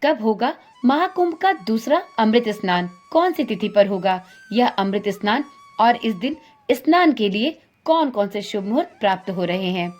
कब होगा महाकुंभ का दूसरा अमृत स्नान, कौन सी तिथि पर होगा यह अमृत स्नान और इस दिन स्नान के लिए कौन कौन से शुभ मुहूर्त प्राप्त हो रहे हैं।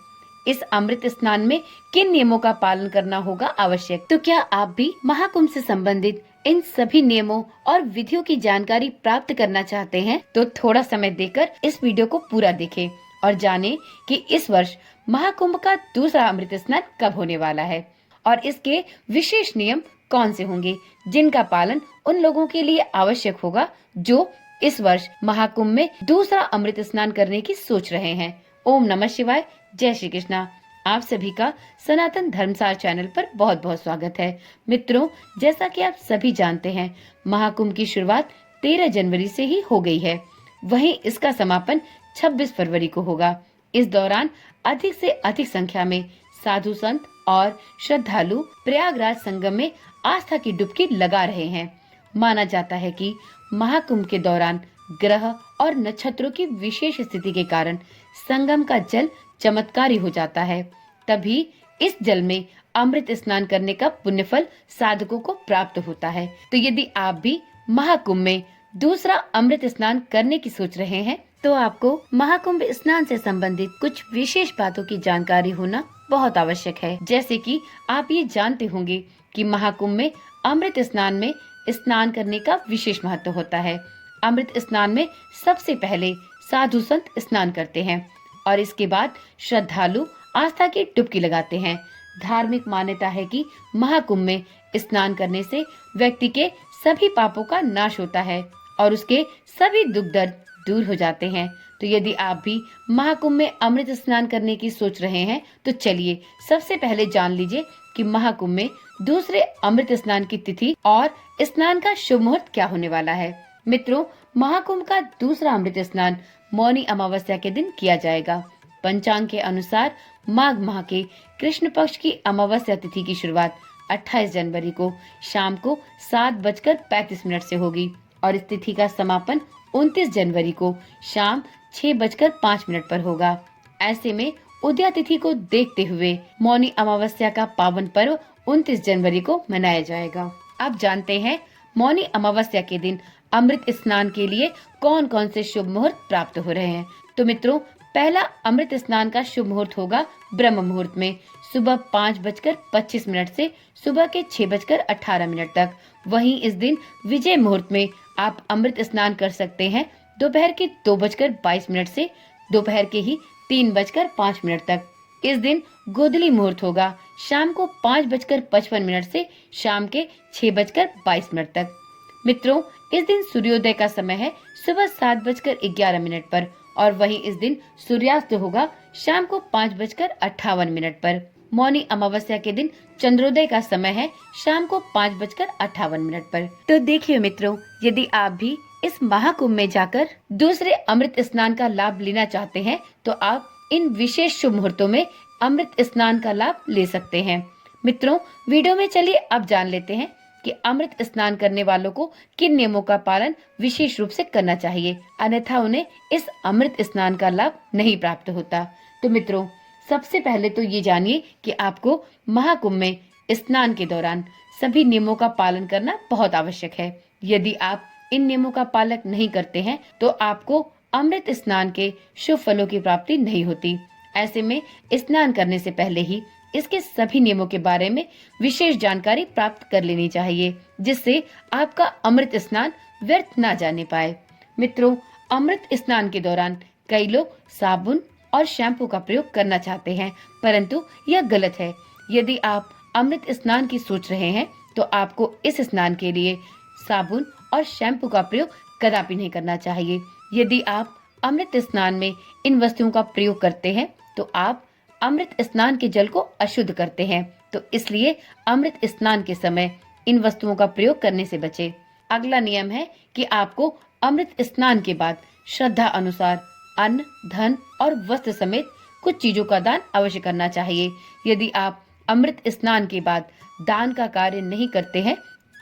इस अमृत स्नान में किन नियमों का पालन करना होगा आवश्यक। तो क्या आप भी महाकुंभ से संबंधित इन सभी नियमों और विधियों की जानकारी प्राप्त करना चाहते हैं तो थोड़ा समय देकर इस वीडियो को पूरा देखें और जानें कि इस वर्ष महाकुंभ का दूसरा अमृत स्नान कब होने वाला है और इसके विशेष नियम कौन से होंगे जिनका पालन उन लोगों के लिए आवश्यक होगा जो इस वर्ष महाकुंभ में दूसरा अमृत स्नान करने की सोच रहे हैं। ओम नमः शिवाय, जय श्री कृष्णा। आप सभी का सनातन धर्मसार चैनल पर बहुत बहुत स्वागत है। मित्रों, जैसा कि आप सभी जानते हैं महाकुंभ की शुरुआत 13 जनवरी से ही हो गई है, वहीं इसका समापन 26 फरवरी को होगा। इस दौरान अधिक से अधिक संख्या में साधु संत और श्रद्धालु प्रयागराज संगम में आस्था की डुबकी लगा रहे हैं। माना जाता है कि महाकुंभ के दौरान ग्रह और नक्षत्रों की विशेष स्थिति के कारण संगम का जल चमत्कारी हो जाता है। तभी इस जल में अमृत स्नान करने का पुण्यफल साधकों को प्राप्त होता है। तो यदि आप भी महाकुंभ में दूसरा अमृत स्नान करने की सोच रहे हैं तो आपको महाकुंभ स्नान से संबंधित कुछ विशेष बातों की जानकारी होना बहुत आवश्यक है। जैसे कि आप ये जानते होंगे कि महाकुंभ में अमृत स्नान में स्नान करने का विशेष महत्व होता है। अमृत स्नान में सबसे पहले साधु संत स्नान करते हैं और इसके बाद श्रद्धालु आस्था की डुबकी लगाते हैं। धार्मिक मान्यता है कि महाकुंभ में स्नान करने से व्यक्ति के सभी पापों का नाश होता है और उसके सभी दुख दर्द दूर हो जाते हैं। तो यदि आप भी महाकुंभ में अमृत स्नान करने की सोच रहे हैं तो चलिए सबसे पहले जान लीजिए कि महाकुंभ में दूसरे अमृत स्नान की तिथि और स्नान का शुभ मुहूर्त क्या होने वाला है। मित्रों, महाकुंभ का दूसरा अमृत स्नान मौनी अमावस्या के दिन किया जाएगा। पंचांग के अनुसार माघ माह के कृष्ण पक्ष की अमावस्या तिथि की शुरुआत 28 जनवरी को शाम को 7:35 से होगी और इस तिथि का समापन 29 जनवरी को शाम 6:05 पर होगा। ऐसे में उदया तिथि को देखते हुए मौनी अमावस्या का पावन पर्व 29 जनवरी को मनाया जाएगा। अब जानते हैं मौनी अमावस्या के दिन अमृत स्नान के लिए कौन कौन से शुभ मुहूर्त प्राप्त हो रहे हैं। तो मित्रों, पहला अमृत स्नान का शुभ मुहूर्त होगा ब्रह्म मुहूर्त में सुबह 5:25 से सुबह के 6:18 तक। वहीं इस दिन विजय मुहूर्त में आप अमृत स्नान कर सकते हैं दोपहर के 2:22 से दोपहर के ही 3:05 तक। इस दिन गोधली मुहूर्त होगा शाम को 5:55 से शाम के 6:22 तक। मित्रों, इस दिन सूर्योदय का समय है सुबह 7:11 पर और वहीं इस दिन सूर्यास्त होगा शाम को 5:58 पर। मौनी अमावस्या के दिन चंद्रोदय का समय है शाम को 5:58 पर। तो देखिए मित्रों, यदि आप भी इस महाकुंभ में जाकर दूसरे अमृत स्नान का लाभ लेना चाहते हैं तो आप इन विशेष शुभ मुहूर्तों में अमृत स्नान का लाभ ले सकते हैं। मित्रों, वीडियो में चलिए अब जान लेते हैं कि अमृत स्नान करने वालों को किन नियमों का पालन विशेष रूप से करना चाहिए, अन्यथा उन्हें इस अमृत स्नान का लाभ नहीं प्राप्त होता। तो मित्रों, सबसे पहले तो ये जानिए कि आपको महाकुंभ में स्नान के दौरान सभी नियमों का पालन करना बहुत आवश्यक है। यदि आप इन नियमों का पालन नहीं करते हैं तो आपको अमृत स्नान के शुभ फलों की प्राप्ति नहीं होती। ऐसे में स्नान करने से पहले ही इसके सभी नियमों के बारे में विशेष जानकारी प्राप्त कर लेनी चाहिए, जिससे आपका अमृत स्नान व्यर्थ ना जाने पाए। मित्रों, अमृत स्नान के दौरान कई लोग साबुन और शैम्पू का प्रयोग करना चाहते हैं, परंतु यह गलत है। यदि आप अमृत स्नान की सोच रहे हैं तो आपको इस स्नान के लिए साबुन और शैम्पू का प्रयोग कदापि नहीं करना चाहिए। यदि आप अमृत स्नान में इन वस्तुओं का प्रयोग करते हैं तो आप अमृत स्नान के जल को अशुद्ध करते हैं, तो इसलिए अमृत स्नान के समय इन वस्तुओं का प्रयोग करने से बचें। अगला नियम है कि आपको अमृत स्नान के बाद श्रद्धा अनुसार अन्न, धन और वस्त्र समेत कुछ चीजों का दान अवश्य करना चाहिए। यदि आप अमृत स्नान के बाद दान का कार्य नहीं करते हैं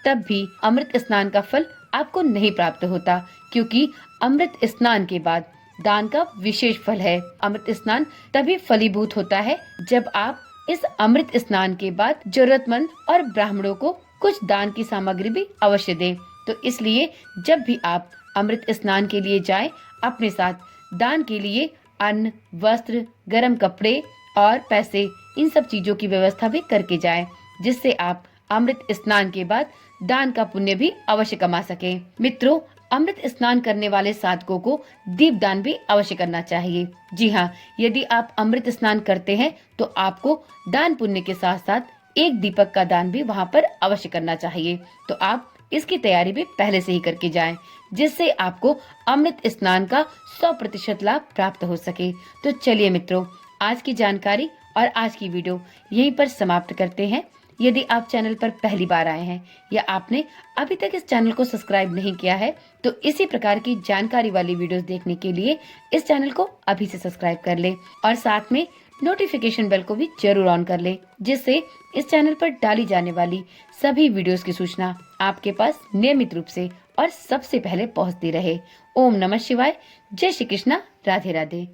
तब भी अमृत स्नान का फल आपको नहीं प्राप्त होता, क्योंकि अमृत स्नान के बाद दान का विशेष फल है। अमृत स्नान तभी फलीभूत होता है जब आप इस अमृत स्नान के बाद जरूरतमंद और ब्राह्मणों को कुछ दान की सामग्री भी अवश्य दें। तो इसलिए जब भी आप अमृत स्नान के लिए जाएं, अपने साथ दान के लिए अन्न, वस्त्र, गर्म कपड़े और पैसे, इन सब चीजों की व्यवस्था भी करके जाएं, जिससे आप अमृत स्नान के बाद दान का पुण्य भी अवश्य कमा सकें। मित्रों, अमृत स्नान करने वाले साधकों को दीप दान भी अवश्य करना चाहिए। जी हाँ, यदि आप अमृत स्नान करते हैं तो आपको दान पुण्य के साथ साथ एक दीपक का दान भी वहाँ पर अवश्य करना चाहिए। तो आप इसकी तैयारी भी पहले से ही करके जाएं, जिससे आपको अमृत स्नान का 100% लाभ प्राप्त हो सके। तो चलिए मित्रों, आज की जानकारी और आज की वीडियो यहीं पर समाप्त करते हैं। यदि आप चैनल पर पहली बार आए हैं या आपने अभी तक इस चैनल को सब्सक्राइब नहीं किया है, तो इसी प्रकार की जानकारी वाली वीडियोस देखने के लिए इस चैनल को अभी से सब्सक्राइब कर ले और साथ में नोटिफिकेशन बेल को भी जरूर ऑन कर ले, जिससे इस चैनल पर डाली जाने वाली सभी वीडियोस की सूचना आपके पास नियमित रूप से और सबसे पहले पहुंचती रहे। ओम नमः शिवाय। जय श्री कृष्णा। राधे राधे।